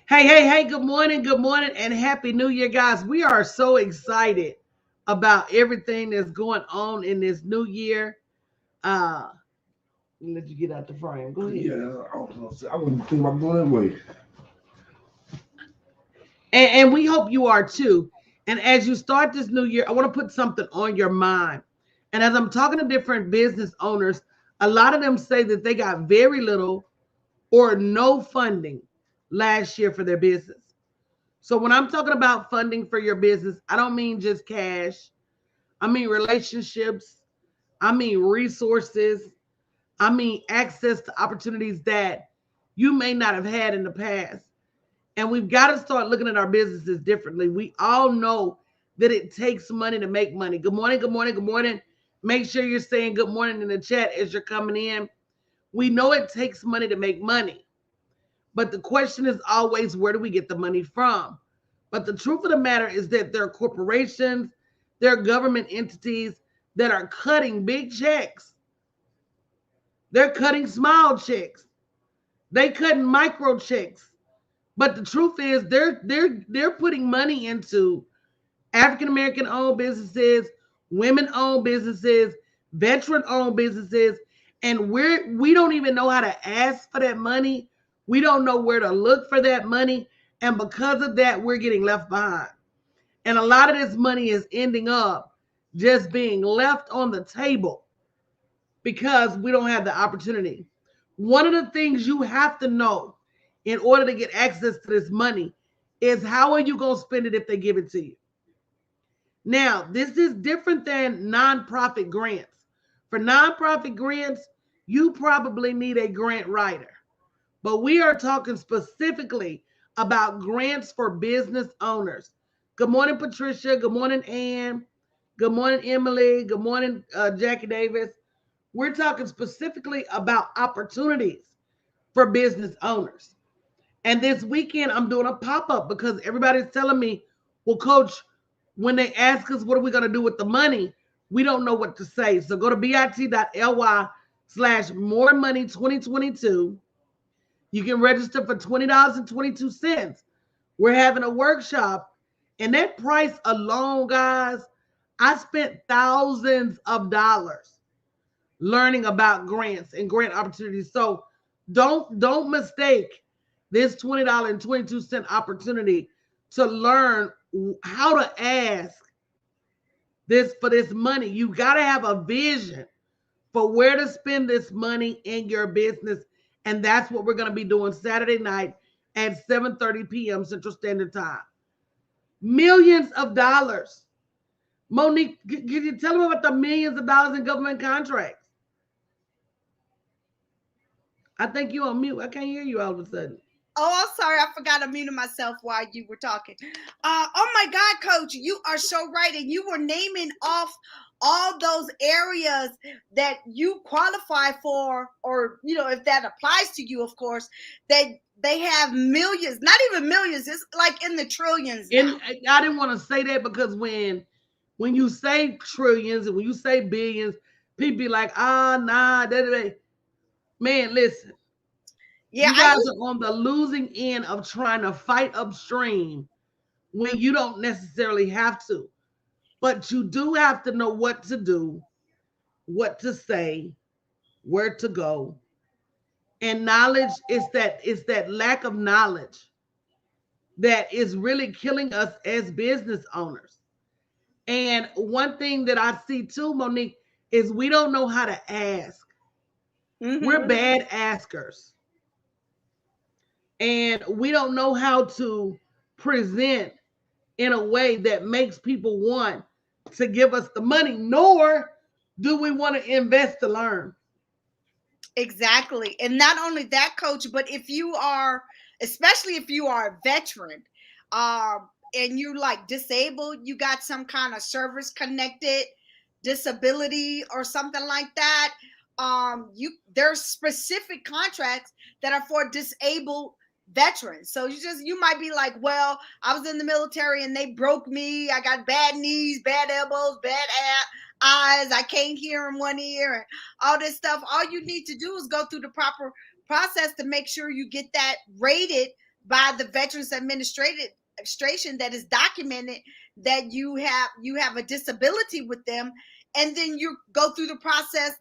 Hey, good morning, and happy new year, guys. We are so excited about everything that's going on in this new year. Uh, let you get out the frame. Go ahead. Yeah, I wasn't thinking about going that way. And we hope you are too. And as you start this new year, I want to put something on your mind. And as I'm talking to different business owners, a lot of them say that they got very little or no funding last year for their business. So when I'm talking about funding for your business, I don't mean just cash. I mean relationships. I mean resources. I mean access to opportunities that you may not have had in the past. And we've got to start looking at our businesses differently. We all know that it takes money to make money. Good morning, good morning, good morning. Make sure you're saying good morning in the chat as you're coming in. We know it takes money to make money. But the question is always, where do we get the money from? But the truth of the matter is that there are corporations, there are government entities that are cutting big checks. They're cutting small checks. They cutting micro checks. But the truth is they're putting money into African American owned businesses, women owned businesses, veteran owned businesses, and we don't even know how to ask for that money. We don't know where to look for that money, and because of that, we're getting left behind. And a lot of this money is ending up just being left on the table because we don't have the opportunity. One of the things you have to know in order to get access to this money is how are you going to spend it if they give it to you? Now, this is different than nonprofit grants. For nonprofit grants, you probably need a grant writer. But we are talking specifically about grants for business owners. Good morning, Patricia. Good morning, Ann. Good morning, Emily. Good morning, Jackie Davis. We're talking specifically about opportunities for business owners. And this weekend, I'm doing a pop up because everybody's telling me, well, coach, when they ask us what are we going to do with the money, we don't know what to say. So go to bit.ly/more money 2022. You can register for $20.22. We're having a workshop, and that price alone, guys, I spent thousands of dollars learning about grants and grant opportunities. So don't mistake this $20.22 opportunity to learn how to ask this for this money. You got to have a vision for where to spend this money in your business. And that's what we're going to be doing Saturday night at 7:30 p.m. Central Standard Time. Millions of dollars. Monique, can you tell them about the millions of dollars in government contracts? I think you on mute. I can't hear you all of a sudden. Oh, I'm sorry. I forgot I muted myself while you were talking. Oh my God, Coach, you are so right. And you were naming off all those areas that you qualify for, or, if that applies to you, of course, that they have millions, not even millions. It's like in the trillions now. And I didn't want to say that because when you say trillions and when you say billions, people be like, nah, man, listen. Yeah, You guys are on the losing end of trying to fight upstream when you don't necessarily have to. But you do have to know what to do, what to say, where to go. And knowledge is that lack of knowledge that is really killing us as business owners. And one thing that I see too, Monique, is we don't know how to ask. We're bad askers. And we don't know how to present in a way that makes people want to give us the money, nor do we want to invest to learn. Exactly. And not only that, Coach, but if you are, especially if you are a veteran, and you're like disabled, you got some kind of service connected disability or something like that. There's specific contracts that are for disabled veterans. So you might be like, well, I was in the military and they broke me. I got bad knees, bad elbows, bad eyes. I can't hear in one ear, and all this stuff. All you need to do is go through the proper process to make sure you get that rated by the Veterans Administration that is documented that you have a disability with them, and then you go through the process,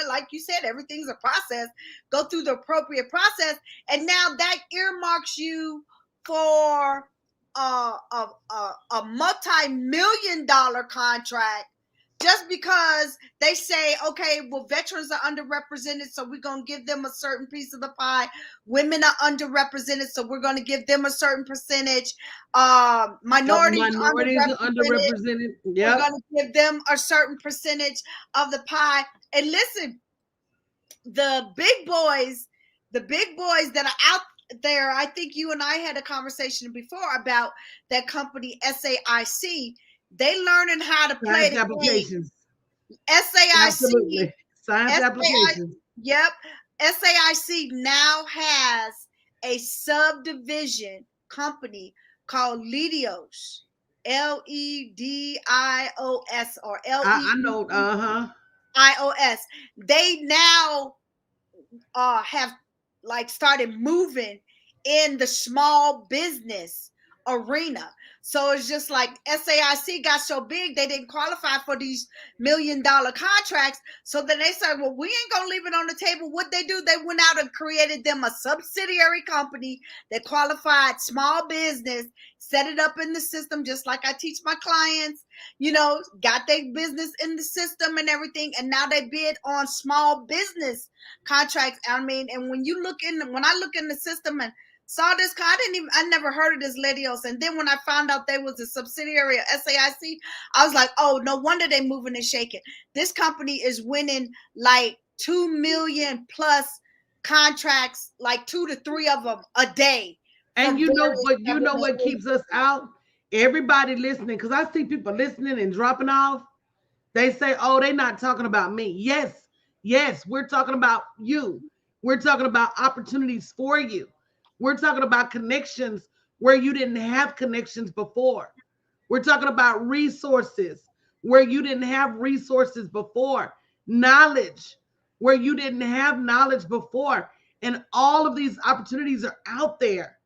like you said, everything's a process. Go through the appropriate process, and now that earmarks you for a multi-million-dollar contract, just because they say, okay, well, veterans are underrepresented, so we're going to give them a certain piece of the pie. Women are underrepresented, so we're going to give them a certain percentage. Minorities are underrepresented. Yep. We're going to give them a certain percentage of the pie. And listen, the big boys that are out there, I think you and I had a conversation before about that company, SAIC. They learning how to play the applications. SAIC. Absolutely. Science applications. Yep. SAIC now has a subdivision company called Ledios. Ledios or Ledios. I know. IOS. They now have started moving in the small business arena. So it's just like SAIC got so big, they didn't qualify for these $1 million contracts. So then they said, well, we ain't going to leave it on the table. What they do, they went out and created them a subsidiary company that qualified small business, set it up in the system, just like I teach my clients, got their business in the system and everything. And now they bid on small business contracts. And when I look in the system and saw this, I never heard of this Ledios. And then when I found out they was a subsidiary of SAIC, I was like, oh, no wonder they moving and shaking. This company is winning like 2 million plus contracts, like 2 to 3 of them a day. And you know what keeps us out? Everybody listening, because I see people listening and dropping off. They say, oh, they're not talking about me. Yes, we're talking about you. We're talking about opportunities for you. We're talking about connections where you didn't have connections before. We're talking about resources where you didn't have resources before. Knowledge where you didn't have knowledge before. And all of these opportunities are out there.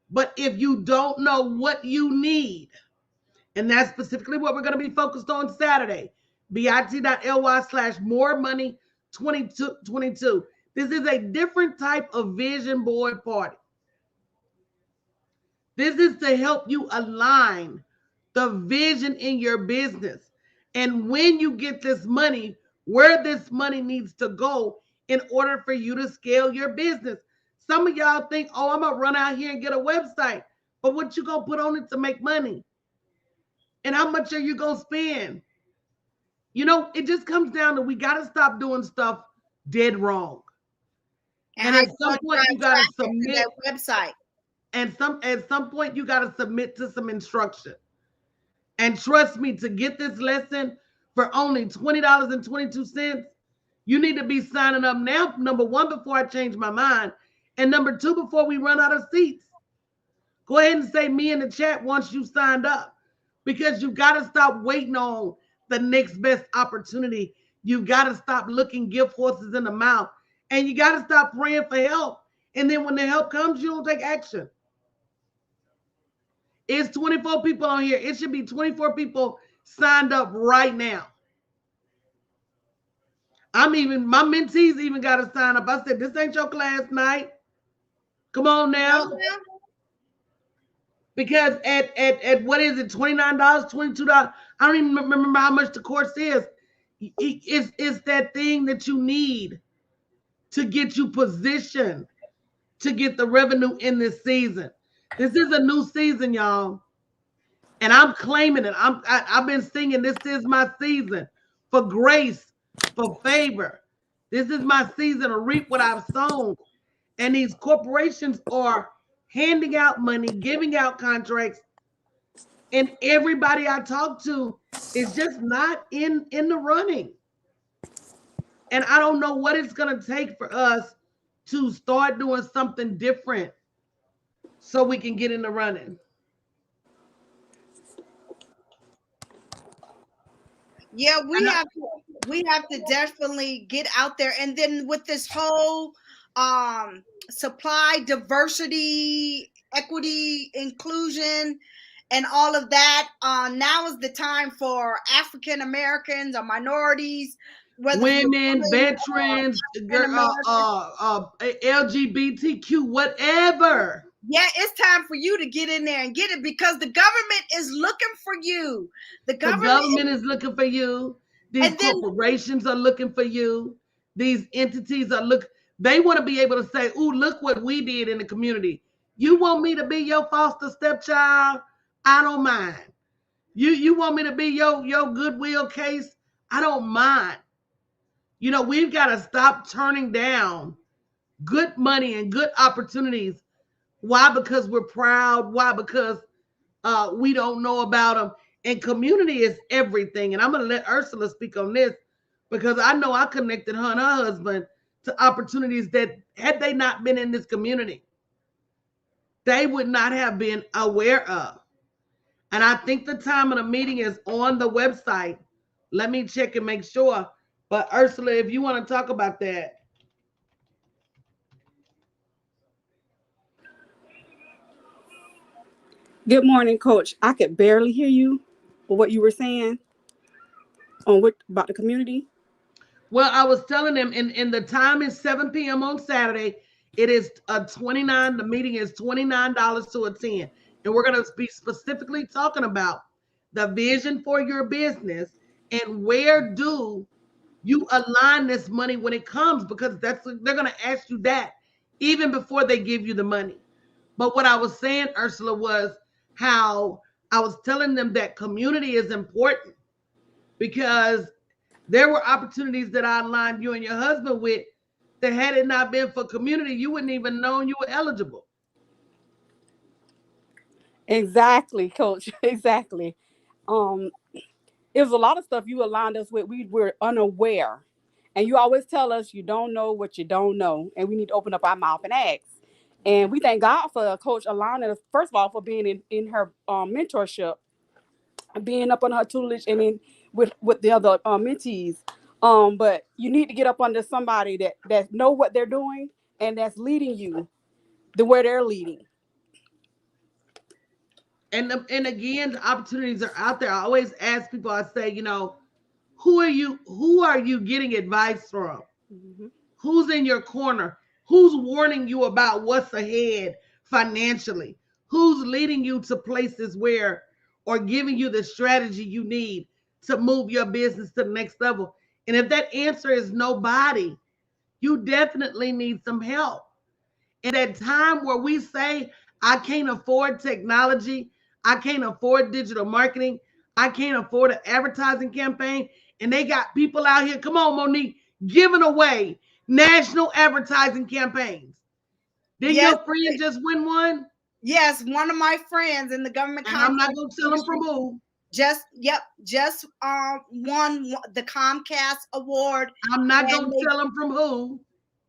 But if you don't know what you need, and that's specifically what we're going to be focused on Saturday, bit.ly/moremoney2222. This is a different type of vision board party. This is to help you align the vision in your business. And when you get this money, where this money needs to go in order for you to scale your business. Some of y'all think, oh, I'm going to run out here and get a website. But what you going to put on it to make money? And how much are you going to spend? It just comes down to we got to stop doing stuff dead wrong. And at some point, you got to submit that website. And at some point, you got to submit to some instruction. And trust me, to get this lesson for only $20.22, you need to be signing up now. Number one, before I change my mind. And number two, before we run out of seats. Go ahead and say me in the chat once you signed up. Because you got to stop waiting on the next best opportunity. You got to stop looking gift horses in the mouth. And you got to stop praying for help. And then when the help comes, you don't take action. It's 24 people on here. It should be 24 people signed up right now. My mentees even got to sign up. I said, this ain't your class night. Come on now. Because at what is it, $29, $22? I don't even remember how much the course is. It's that thing that you need to get you positioned to get the revenue in this season. This is a new season, y'all. And I'm claiming it. I've been singing, this is my season for grace, for favor. This is my season to reap what I've sown. And these corporations are handing out money, giving out contracts. And everybody I talk to is just not in the running. And I don't know what it's going to take for us to start doing something different so we can get in the running. Yeah, we have to definitely get out there. And then with this whole supply, diversity, equity, inclusion, and all of that. Now is the time for African Americans or minorities, whether women, veterans, LGBTQ, whatever. Yeah, it's time for you to get in there and get it, because the government is looking for you. The government is looking for you. These corporations are looking for you. These entities are they want to be able to say, "Ooh, look what we did in the community. You want me to be your foster stepchild? I don't mind. You want me to be your goodwill case? I don't mind." You know, we've got to stop turning down good money and good opportunities. Why? Because we're proud. Why? Because we don't know about them. And community is everything. And I'm going to let Ursula speak on this, because I know I connected her and her husband to opportunities that, had they not been in this community, they would not have been aware of. And I think the time of the meeting is on the website. Let me check and make sure. But Ursula, if you want to talk about that. Good morning, Coach. I could barely hear you for what you were saying on what about the community. Well, I was telling them, and the time is 7 p.m. on Saturday. It is $29. The meeting is $29 to attend. And we're going to be specifically talking about the vision for your business and where do you align this money when it comes, because they're going to ask you that even before they give you the money. But what I was saying, Ursula, was how I was telling them that community is important, because there were opportunities that I aligned you and your husband with that, had it not been for community, you wouldn't even know you were eligible. Exactly, Coach. Exactly. It was a lot of stuff you aligned us with. We were unaware. And you always tell us you don't know what you don't know. And we need to open up our mouth and ask. And we thank God for Coach Alana, first of all, for being in her mentorship, being up on her tutelage, and in with the other mentees. But you need to get up under somebody that know what they're doing and that's leading you the way they're leading. And again, the opportunities are out there. I always ask people, I say, you know, who are you getting advice from? Mm-hmm. Who's in your corner? Who's warning you about what's ahead financially? Who's leading you to places where, or giving you the strategy you need to move your business to the next level? And if that answer is nobody, you definitely need some help. In that time where we say, I can't afford technology, I can't afford digital marketing, I can't afford an advertising campaign, and they got people out here, come on, Monique, giving away national advertising campaigns. Did your friend just win one? Yes, one of my friends in the government. And I'm not going to tell them from who. Just won the Comcast award. I'm not going to tell them from who.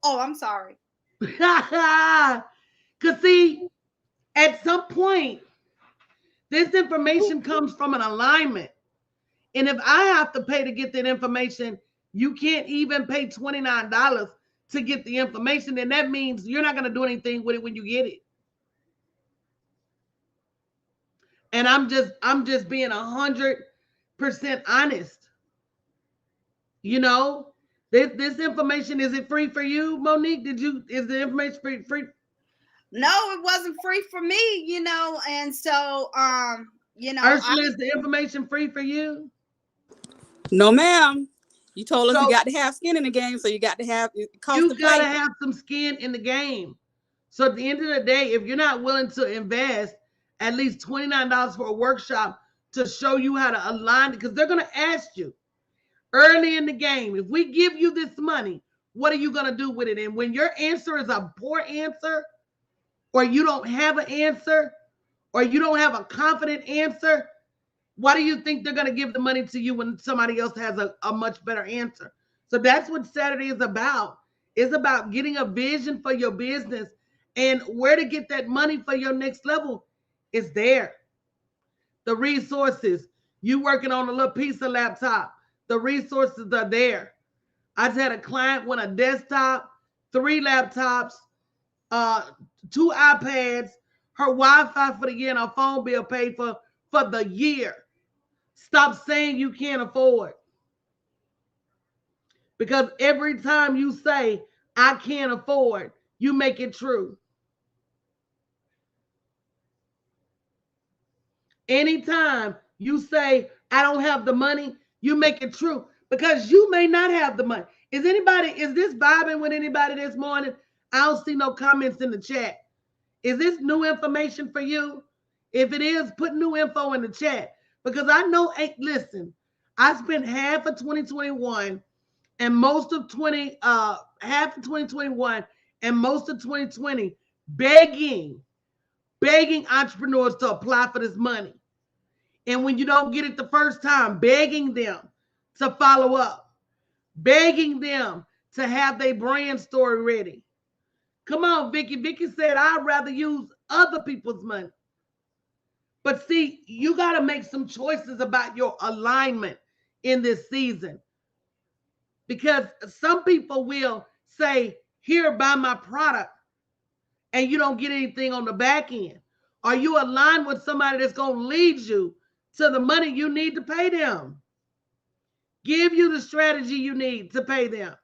Oh, I'm sorry. Because see, at some point, this information comes from an alignment. And if I have to pay to get that information, you can't even pay $29 to get the information. Then that means you're not going to do anything with it when you get it. And I'm just being 100% honest. You know, this information, is it free for you, Monique? Is the information free? No, it wasn't free for me, you know. And so, you know, Ursula, is the information free for you? No, ma'am. You told us you got to have skin in the game, so you got to have you got to have some skin in the game. So at the end of the day, if you're not willing to invest at least $29 for a workshop to show you how to align, because they're going to ask you early in the game, if we give you this money, what are you going to do with it? And when your answer is a poor answer, or you don't have an answer, or you don't have a confident answer, why do you think they're going to give the money to you when somebody else has a much better answer? So that's what Saturday is about. It's about getting a vision for your business, and where to get that money for your next level is there. The resources, you working on a little piece of laptop, the resources are there. I just had a client win a desktop 3 laptops, 2 iPads, her Wi-Fi for the year, and her phone bill paid for the year. Stop saying you can't afford. Because every time you say, I can't afford, you make it true. Anytime you say, I don't have the money, you make it true. Because you may not have the money. Is this vibing with anybody this morning? I don't see no comments in the chat. Is this new information for you? If it is, put new info in the chat. Because I know, listen, I spent half of 2021 and most of half of 2021 and most of 2020 begging entrepreneurs to apply for this money. And when you don't get it the first time, begging them to follow up, begging them to have their brand story ready. Come on, Vicky. Vicky said, I'd rather use other people's money. But see, you got to make some choices about your alignment in this season. Because some people will say, here, buy my product, and you don't get anything on the back end. Are you aligned with somebody that's going to lead you to the money you need to pay them? Give you the strategy you need to pay them.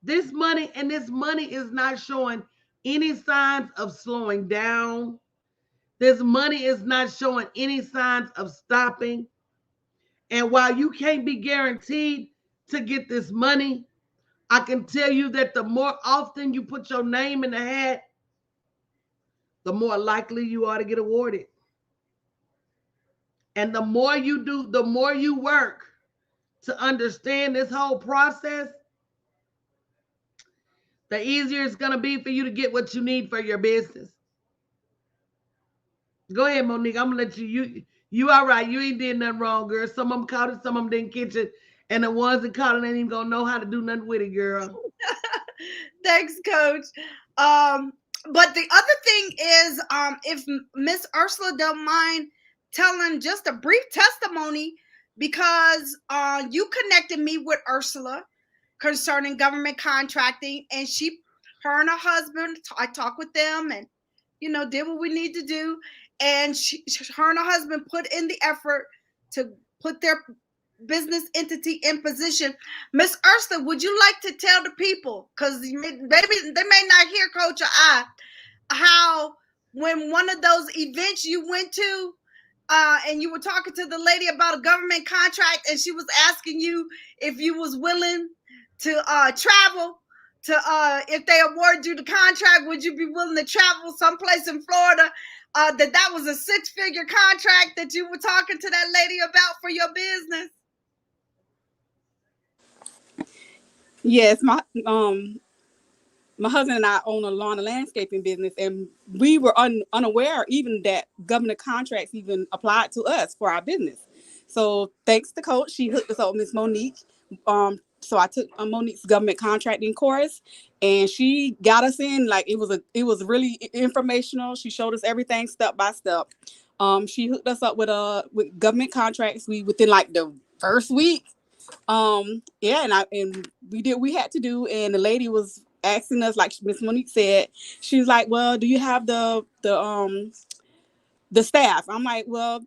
This money is not showing any signs of slowing down. This money is not showing any signs of stopping. And while you can't be guaranteed to get this money, I can tell you that the more often you put your name in the hat, the more likely you are to get awarded. And the more you do, the more you work to understand this whole process, the easier it's going to be for you to get what you need for your business. Go ahead, Monique. I'm going to let you all right. You ain't did nothing wrong, girl. Some of them caught it, some of them didn't catch it. And the ones that caught it ain't even going to know how to do nothing with it, girl. Thanks, Coach. But the other thing is, if Miss Ursula don't mind telling just a brief testimony, because you connected me with Ursula concerning government contracting, and her and her husband, I talked with them and, did what we need to do. And her and her husband put in the effort to put their business entity in position. Miss Ursula, would you like to tell the people, because maybe they may not hear Coach or I, how when one of those events you went to, and you were talking to the lady about a government contract, and she was asking you if you was willing to travel to, if they award you the contract, would you be willing to travel someplace in Florida? That was a 6-figure contract that you were talking to that lady about for your business. Yes, my husband and I own a lawn and landscaping business, and we were unaware even that government contracts even applied to us for our business. So thanks to Coach, she hooked us up with Miss Monique. So I took Monique's government contracting course, and she got us in. Like it was really informational. She showed us everything step by step. She hooked us up with government contracts. Within like the first week. And we did what we had to do, and the lady was asking us, like Miss Monique said, she was like, well, do you have the staff? I'm like, well,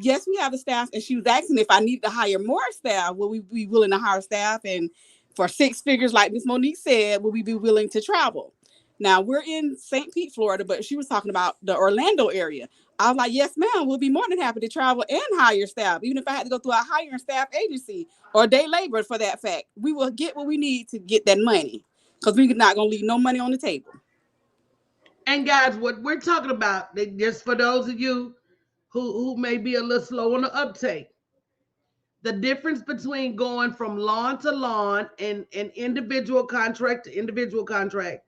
yes, we have the staff. And she was asking if I needed to hire more staff. Will we be willing to hire staff? And for 6 figures, like Miss Monique said, will we be willing to travel? Now we're in St. Pete, Florida, but she was talking about the Orlando area. I was like, yes, ma'am, we'll be more than happy to travel and hire staff. Even if I had to go through a hiring staff agency or day labor for that fact, we will get what we need to get that money, because we're not going to leave no money on the table. And guys, what we're talking about, just for those of you who may be a little slow on the uptake, the difference between going from lawn to lawn and individual contract to individual contract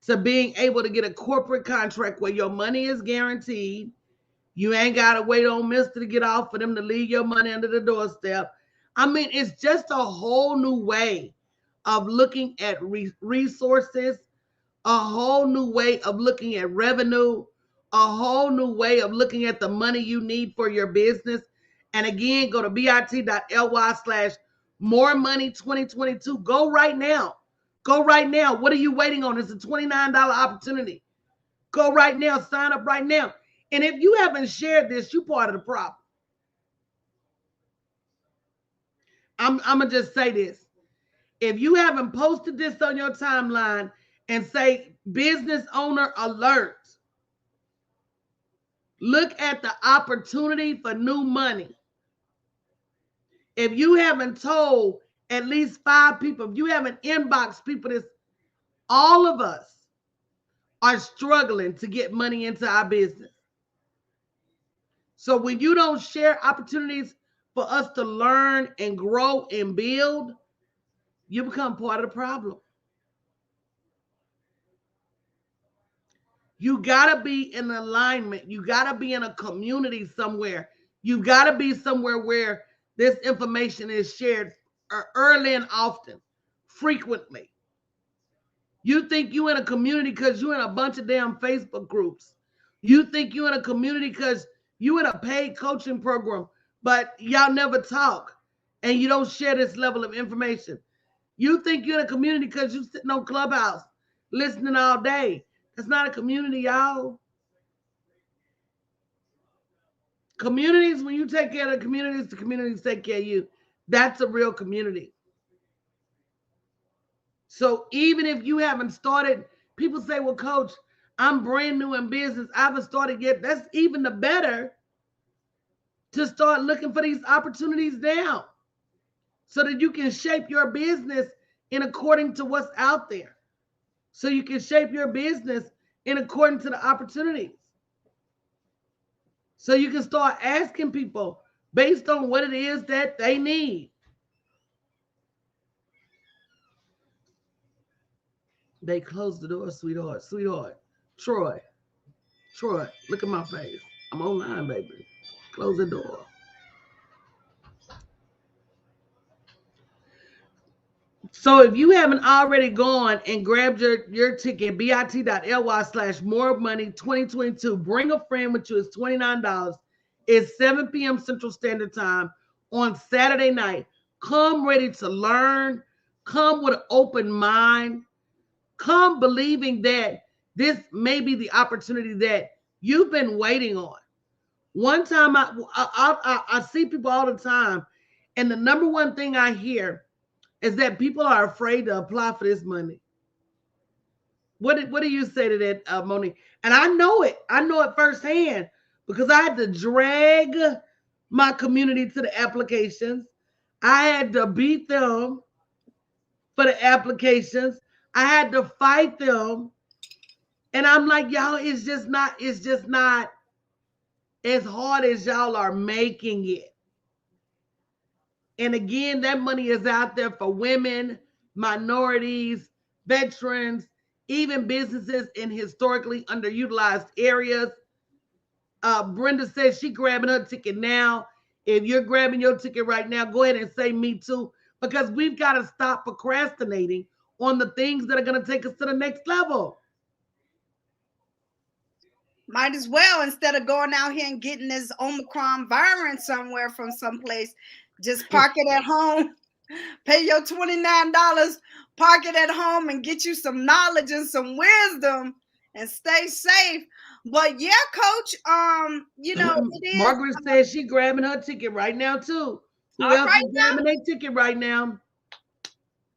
to being able to get a corporate contract where your money is guaranteed. You ain't got to wait on Mister to get off for them to leave your money under the doorstep. I mean, it's just a whole new way of looking at resources, a whole new way of looking at revenue, a whole new way of looking at the money you need for your business. And again, go to bit.ly/moremoney2022. Go right now. Go right now. What are you waiting on? It's a $29 opportunity. Go right now. Sign up right now. And if you haven't shared this, you're part of the problem. I'm going to just say this. If you haven't posted this on your timeline and say business owner alert, look at the opportunity for new money. If you haven't told at least 5 people, if you haven't inboxed people, this, all of us are struggling to get money into our business. So when you don't share opportunities for us to learn and grow and build, you become part of the problem. You got to be in alignment. You got to be in a community somewhere. You got to be somewhere where this information is shared early and often, frequently. You think you in a community because you're in a bunch of damn Facebook groups. You think you in a community because you in a paid coaching program, but y'all never talk and you don't share this level of information. You think you're in a community because you sitting on Clubhouse listening all day. That's not a community, y'all. Communities, when you take care of the communities take care of you. That's a real community. So even if you haven't started, people say, well, coach, I'm brand new in business. I haven't started yet. That's even the better to start looking for these opportunities now so that you can shape your business in according to what's out there. So you can shape your business in according to the opportunities. So you can start asking people based on what it is that they need. They closed the door, sweetheart. Troy, look at my face. I'm online, baby. Close the door. So if you haven't already gone and grabbed your ticket, bit.ly/more money 2022, bring a friend with you. It's $29. It's 7 p.m. Central Standard Time on Saturday night. Come ready to learn. Come with an open mind. Come believing that this may be the opportunity that you've been waiting on. One time I see people all the time, and the number one thing I hear is that people are afraid to apply for this money. What do you say to that, Monique? And I know it firsthand because I had to drag my community to the applications. I had to beat them for the applications. I had to fight them. And I'm like, y'all, it's just not as hard as y'all are making it. And again, that money is out there for women, minorities, veterans, even businesses in historically underutilized areas. Brenda says she grabbing her ticket now. If you're grabbing your ticket right now, go ahead and say me too, because we've got to stop procrastinating on the things that are going to take us to the next level. Might as well, instead of going out here and getting this Omicron variant somewhere from someplace, just park it at home, pay your $29, park it at home and get you some knowledge and some wisdom and stay safe. But yeah, coach, it is. Margaret says she grabbing her ticket right now too. Who else is grabbing their ticket right now?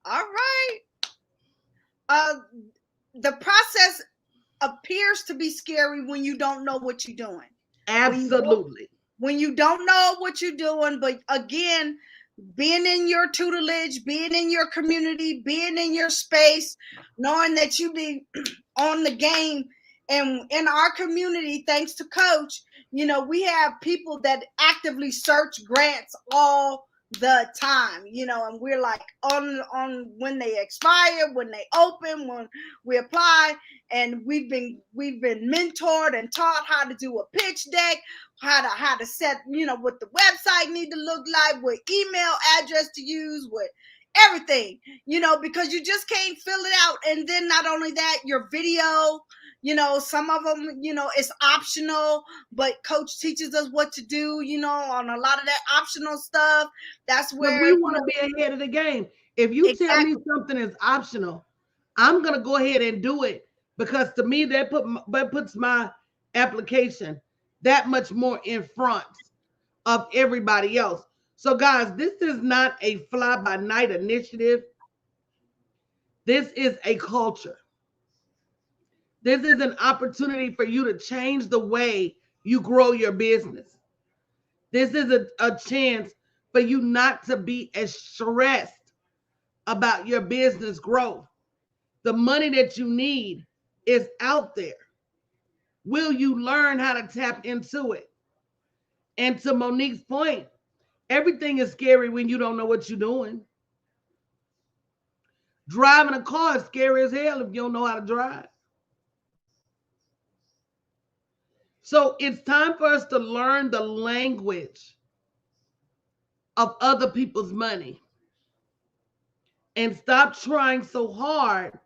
All right. The process appears to be scary when you don't know what you're doing. Absolutely. When you don't know what you're doing, but again, being in your tutelage, being in your community, being in your space, knowing that you be on the game. And in our community, thanks to Coach, we have people that actively search grants all the time, and we're like on when they expire, when they open, when we apply, and we've been mentored and taught how to do a pitch deck, how to set, what the website need to look like, what email address to use, what everything, because you just can't fill it out. And then not only that, your video, some of them, it's optional, but Coach teaches us what to do, on a lot of that optional stuff. That's where we want to be ahead of the game. If you tell me something is optional, I'm going to go ahead and do it because to me, that puts my application that much more in front of everybody else. So, guys, this is not a fly by night initiative. This is a culture. This is an opportunity for you to change the way you grow your business. This is a chance for you not to be as stressed about your business growth. The money that you need is out there. Will you learn how to tap into it? And to Monique's point, everything is scary when you don't know what you're doing. Driving a car is scary as hell if you don't know how to drive. So it's time for us to learn the language of other people's money and stop trying so hard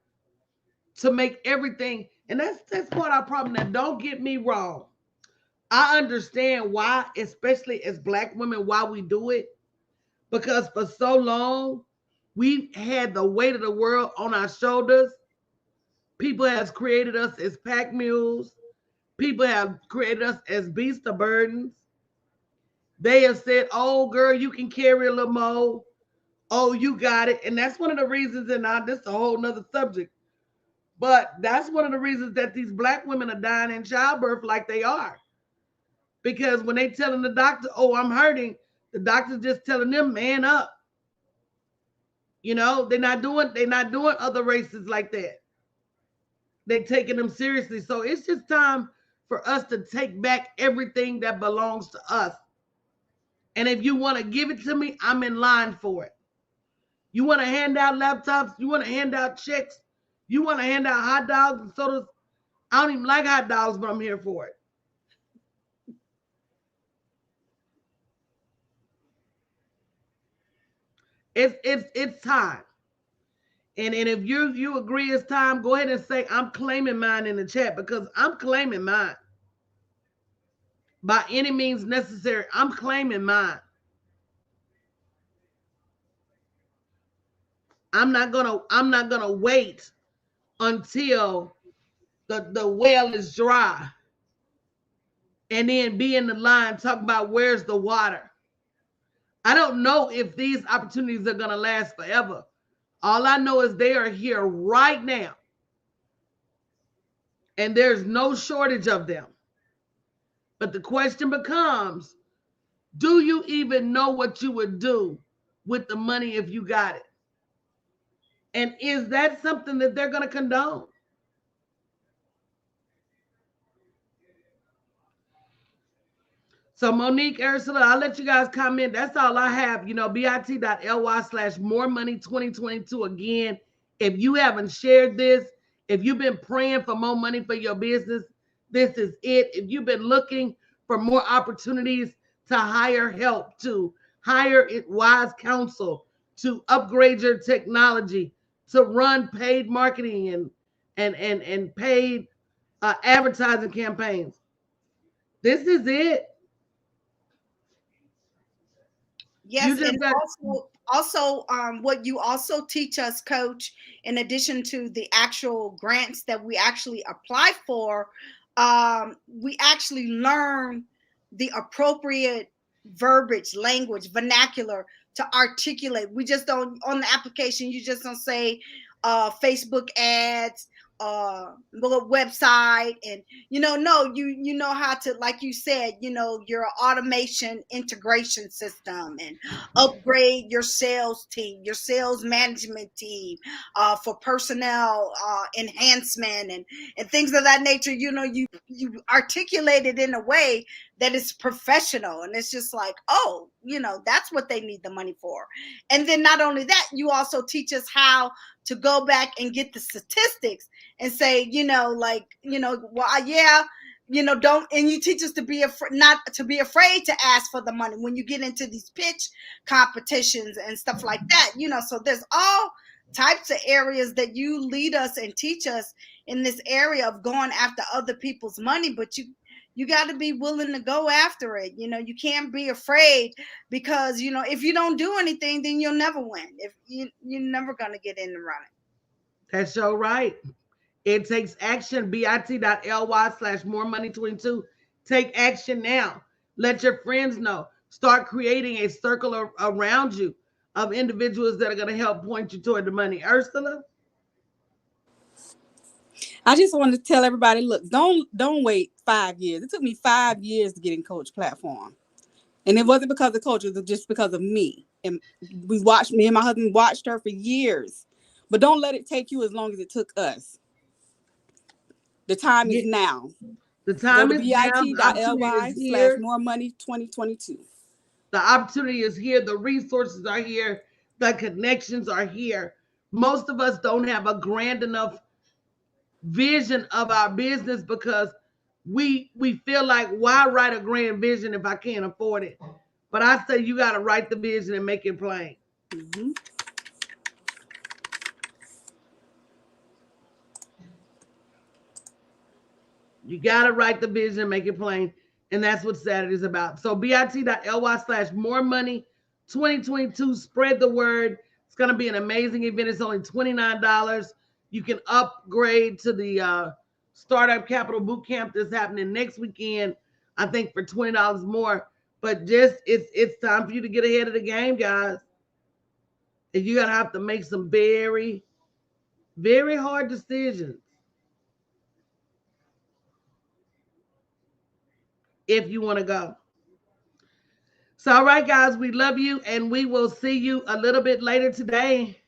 to make everything. And that's part of our problem. Now, don't get me wrong. I understand why, especially as Black women, why we do it. Because for so long, we've had the weight of the world on our shoulders. People have created us as pack mules. People have created us as beast of burdens. They have said, oh, girl, you can carry a little more. Oh, you got it. And that's one of the reasons, and this is a whole nother subject, but that's one of the reasons that these Black women are dying in childbirth like they are. Because when they telling the doctor, oh, I'm hurting, the doctor's just telling them, man up. You know, they're not doing other races like that. They're taking them seriously. So it's just time for us to take back everything that belongs to us. And if you want to give it to me, I'm in line for it. You want to hand out laptops? You want to hand out checks? You want to hand out hot dogs and sodas? I don't even like hot dogs, but I'm here for it. It's time. And if you agree it's time, go ahead and say, I'm claiming mine in the chat, because I'm claiming mine. By any means necessary, I'm claiming mine. I'm not gonna wait until the well is dry and then be in the line talking about where's the water. I don't know if these opportunities are gonna last forever. All I know is they are here right now. And there's no shortage of them. But the question becomes, do you even know what you would do with the money if you got it? And is that something that they're going to condone? So Monique, Ursula, I'll let you guys comment. That's all I have. bit.ly/moremoney2022. Again, if you haven't shared this, if you've been praying for more money for your business, this is it. If you've been looking for more opportunities to hire help, to hire wise counsel, to upgrade your technology, to run paid marketing and paid advertising campaigns, this is it. Yes, and also what you also teach us, Coach, in addition to the actual grants that we actually apply for, we actually learn the appropriate verbiage, language, vernacular to articulate. We just don't, on the application, you just don't say Facebook ads, website, and no, you know how to, like you said, your automation integration system, and upgrade your sales team, your sales management team, for personnel enhancement and things of that nature. You articulate it in a way that is professional, and it's just like, oh, that's what they need the money for. And then not only that, you also teach us how to go back and get the statistics and say, well, yeah, don't, and you teach us to be not to be afraid to ask for the money when you get into these pitch competitions and stuff like that. So there's all types of areas that you lead us and teach us in this area of going after other people's money, but you got to be willing to go after it. You can't be afraid, because if you don't do anything, then you'll never win. If you're never going to get in the running. That's so right. It takes action. bit.ly/more money 22. Take action now. Let your friends know. Start creating a circle around you of individuals that are going to help point you toward the money. Ursula? I just want to tell everybody, look, don't wait 5 years. It took me 5 years to get in coach platform. And it wasn't because of coach, it was just because of me. And me and my husband watched her for years. But don't let it take you as long as it took us. The time is now. The Go time to is now. The opportunity is here. bit.ly/more money 2022. The opportunity is here. The resources are here. The connections are here. Most of us don't have a grand enough vision of our business because we feel like, why write a grand vision if I can't afford it? But I say you got to write the vision and make it plain. Mm-hmm. You got to write the vision and make it plain. And that's what Saturday is about. So bit.ly/more money 2022. Spread the word. It's going to be an amazing event. It's only $29. You can upgrade to the Startup Capital Boot Camp that's happening next weekend, I think, for $20 more. But just it's time for you to get ahead of the game, guys. And you're going to have to make some very, very hard decisions if you want to go. So, all right, guys, we love you, and we will see you a little bit later today.